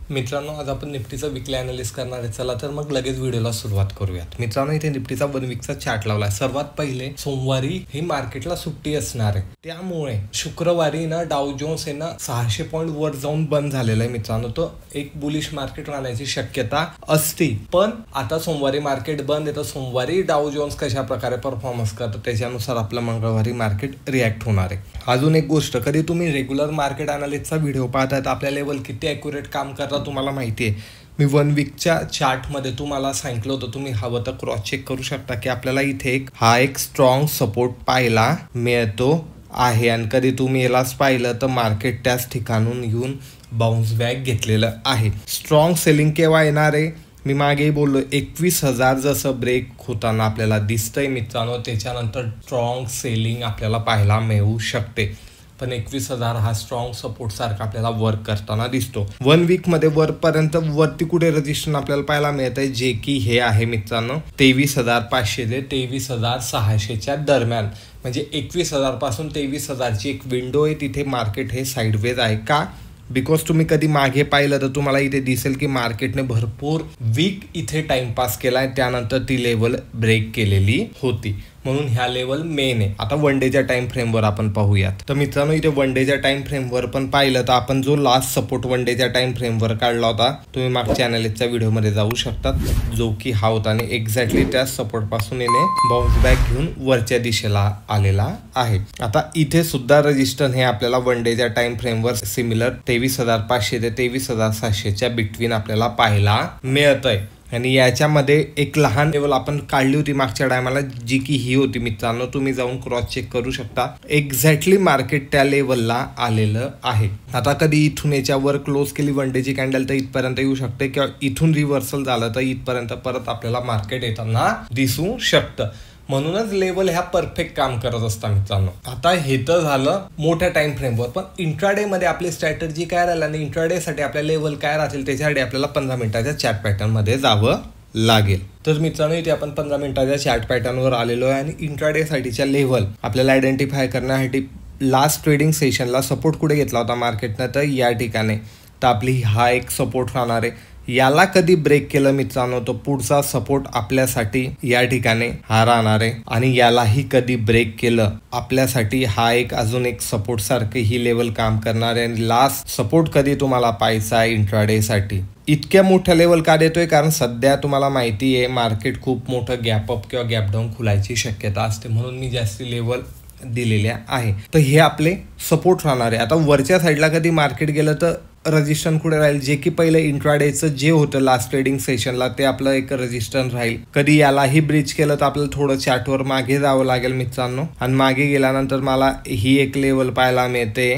मित्रांनो, आज आपण निफ्टीचा वीकली ॲनालिसिस करणार आहे. चला तर मग लगेच व्हिडिओला सुरुवात करूयात. मित्रांनो, इथे निफ्टीचा 1 वीकचा चार्ट लावला आहे. सर्वात पहिले सोमवारी ही मार्केटला सुट्टी असणार आहे, त्यामुळे शुक्रवारी ना डाव जोन्स आहे ना 600 पॉईंट वर जाऊन बंद झालेला आहे. मित्रांनो, तो एक बुलिश मार्केट राहण्याची शक्यता असती, पण आता सोमवारी मार्केट बंद आहे, तर सोमवारी डाव जोन्स कशा प्रकारे परफॉर्मन्स करतं त्याच्यानुसार आपलं मंगळवारी मार्केट रिॲक्ट होणार आहे. अजून एक गोष्ट, कधी तुम्ही रेग्युलर मार्केट ॲनालिसिसचा व्हिडिओ पाहताय तर आपल्या लेवल किती ॲक्युरेट काम करतात तुम्हाला माहिती आहे. मी 1 वीकच्या चार्टमध्ये तुम्हाला सांगितलं होतं, तुम्ही हवं तर क्रॉस चेक करू शकता की आपल्याला इथे एक स्ट्रॉंग सपोर्ट पाहायला मिळतो आहे. आणि कधी तुम्ही यालाच पाहिलं तर मार्केट त्याच ठिकाणून येऊन बाउन्स बॅक घेतलेलं आहे. स्ट्रॉंग सेलिंग केव्हा येणार आहे? मी मागेही बोललो, 21,000 जसं ब्रेक होताना आपल्याला दिसतंय मित्रांनो, त्याच्यानंतर स्ट्रॉंग सेलिंग आपल्याला पाहायला मिळू शकते. पण 21,000 हा स्ट्रॉंग सपोर्ट सारखा आपल्याला वर्क करताना दिसतो. 1 वीकमध्ये वरपर्यंत वरती कुठे रजिस्ट्रेशन आपल्याला पाहायला मिळत आहे, जे की हे आहे मित्रांनो 23,500 ते 23,600च्या दरम्यान. म्हणजे 21,000 पासून 23,000ची एक विंडो आहे, तिथे मार्केट हे साईडवेज आहे. का? बिकॉज तुम्ही कधी मागे पाहिलं तर तुम्हाला इथे दिसेल की मार्केटने भरपूर वीक इथे टाइमपास केलाय, त्यानंतर ती लेवल ब्रेक केलेली होती, म्हणून ह्या लेवल मेन आहे. आता 1 डेच्या टाइम फ्रेमवर आपण पाहूयात. तर मित्रांनो, इथे 1 डेच्या टाइम फ्रेमवर पण पाहिलं तर आपण जो लास्ट सपोर्ट 1 डेच्या टाइम फ्रेमवर काढला होता, तुम्ही मागच्या ॲनालिसिसच्या व्हिडिओमध्ये जाऊ शकतात, जो की हा होता. आणि एक्झॅक्टली त्या सपोर्ट पासून येणे बाउन्स बॅक घेऊन वरच्या दिशेला आलेला आहे. आता इथे सुद्धा रजिस्टर हे आपल्याला 1 डेच्या टाइम फ्रेमवर सिमिलर 23,500 ते 23,700च्या बिटवीन आपल्याला पाहायला मिळत आहे. आणि याच्यामध्ये एक लहान लेवल आपण काढली होती मागच्या टायमाला, जी की ही होती मित्रांनो. तुम्ही जाऊन क्रॉस चेक करू शकता, एक्झॅक्टली मार्केट त्या लेवलला आलेलं आहे. आता कधी इथून याच्यावर क्लोज केली 1 डेची कॅन्डल तर इथपर्यंत येऊ शकते, किंवा इथून रिव्हर्सल झालं तर इथपर्यंत परत आपल्याला मार्केट येताना दिसू शकतं. म्हणूनच लेवल ह्या परफेक्ट काम करत असतात मित्रांनो. आता हे तर झालं मोठ्या टाइम फ्रेमवर, पण इंट्राडे मध्ये आपली स्ट्रॅटेजी काय राहील आणि इंट्राडे साठी आपल्या लेवल काय राहतील त्याच्यासाठी आपल्याला 15 मिनिटाच्या चार्ट पॅटर्न मध्ये जावं लागेल. तर मित्रांनो, इथे आपण 15 मिनिटाच्या चार्ट पॅटर्नवर आलेलो आहे आणि इंट्राडे साठीच्या लेवल आपल्याला आयडेंटिफाय करण्यासाठी लास्ट ट्रेडिंग सेशनला सपोर्ट कुठे घेतला होता मार्केटनं, तर या ठिकाणी. तर आपली हा एक सपोर्ट राहणार आहे. याला कधी ब्रेक केलं मित्रांनो, तो पुढचा सपोर्ट आपल्यासाठी या ठिकाणी हा राहणार आहे. आणि यालाही कधी ब्रेक केलं आपल्यासाठी हा अजून एक सपोर्ट सारखी ही लेवल काम करणार आहे. आणि लास्ट सपोर्ट कधी तुम्हाला पाहायचा आहे इंट्राडे साठी. इतक्या मोठ्या लेवल का देतोय? कारण सध्या तुम्हाला माहिती आहे मार्केट खूप मोठं गॅप अप किंवा गॅप डाऊन खुलायची शक्यता असते, म्हणून मी जास्ती लेवल दिलेल्या आहे. तर हे आपले सपोर्ट राहणार आहे. आता वरच्या साईडला कधी मार्केट गेलं तर रजिस्ट्रेशन कुठे राहील, जे की पहिलं इंट्राडेचं जे होतं लास्ट ट्रेडिंग सेशनला ते आपलं एक रजिस्ट्रेशन राहील. कधी यालाही ब्रिज केलं तर आपल्याला थोडं चार्टवर मागे जावं लागेल मित्रांनो. आणि मागे गेल्यानंतर मला ही एक लेवल पाहायला मिळते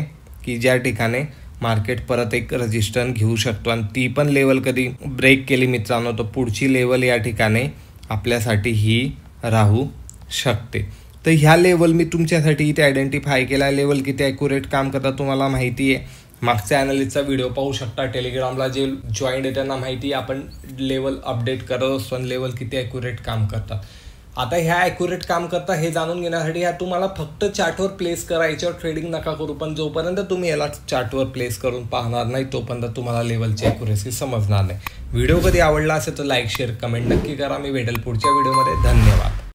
की ज्या ठिकाणी मार्केट परत एक रजिस्ट्रेशन घेऊ शकतो. आणि ती पण लेवल कधी ब्रेक केली मित्रांनो, तर पुढची लेवल या ठिकाणी आपल्यासाठी ही राहू शकते. तर ह्या लेवल मी तुमच्यासाठी इथे आयडेंटिफाय केला. लेवल किती ॲक्युरेट काम करतात तुम्हाला माहिती आहे. मागच्या ॲनालिसिसचा व्हिडिओ पाहू शकता. टेलिग्रामला जे जॉईंट आहे त्यांना माहिती आहे आपण लेवल अपडेट करत असतो आणि लेवल किती ॲक्युरेट काम करतात. आता ह्या ॲक्युरेट काम करता हे जाणून घेण्यासाठी ह्या तुम्हाला फक्त चार्टवर प्लेस करा, याच्यावर ट्रेडिंग नका करू. पण जोपर्यंत तुम्ही याला चार्टवर प्लेस करून पाहणार नाही तोपर्यंत तुम्हाला लेवलची ॲक्युरेसी समजणार नाही. व्हिडिओ कधी आवडला असेल तर लाईक शेअर कमेंट नक्की करा. मी भेटेल पुढच्या व्हिडिओमध्ये. धन्यवाद.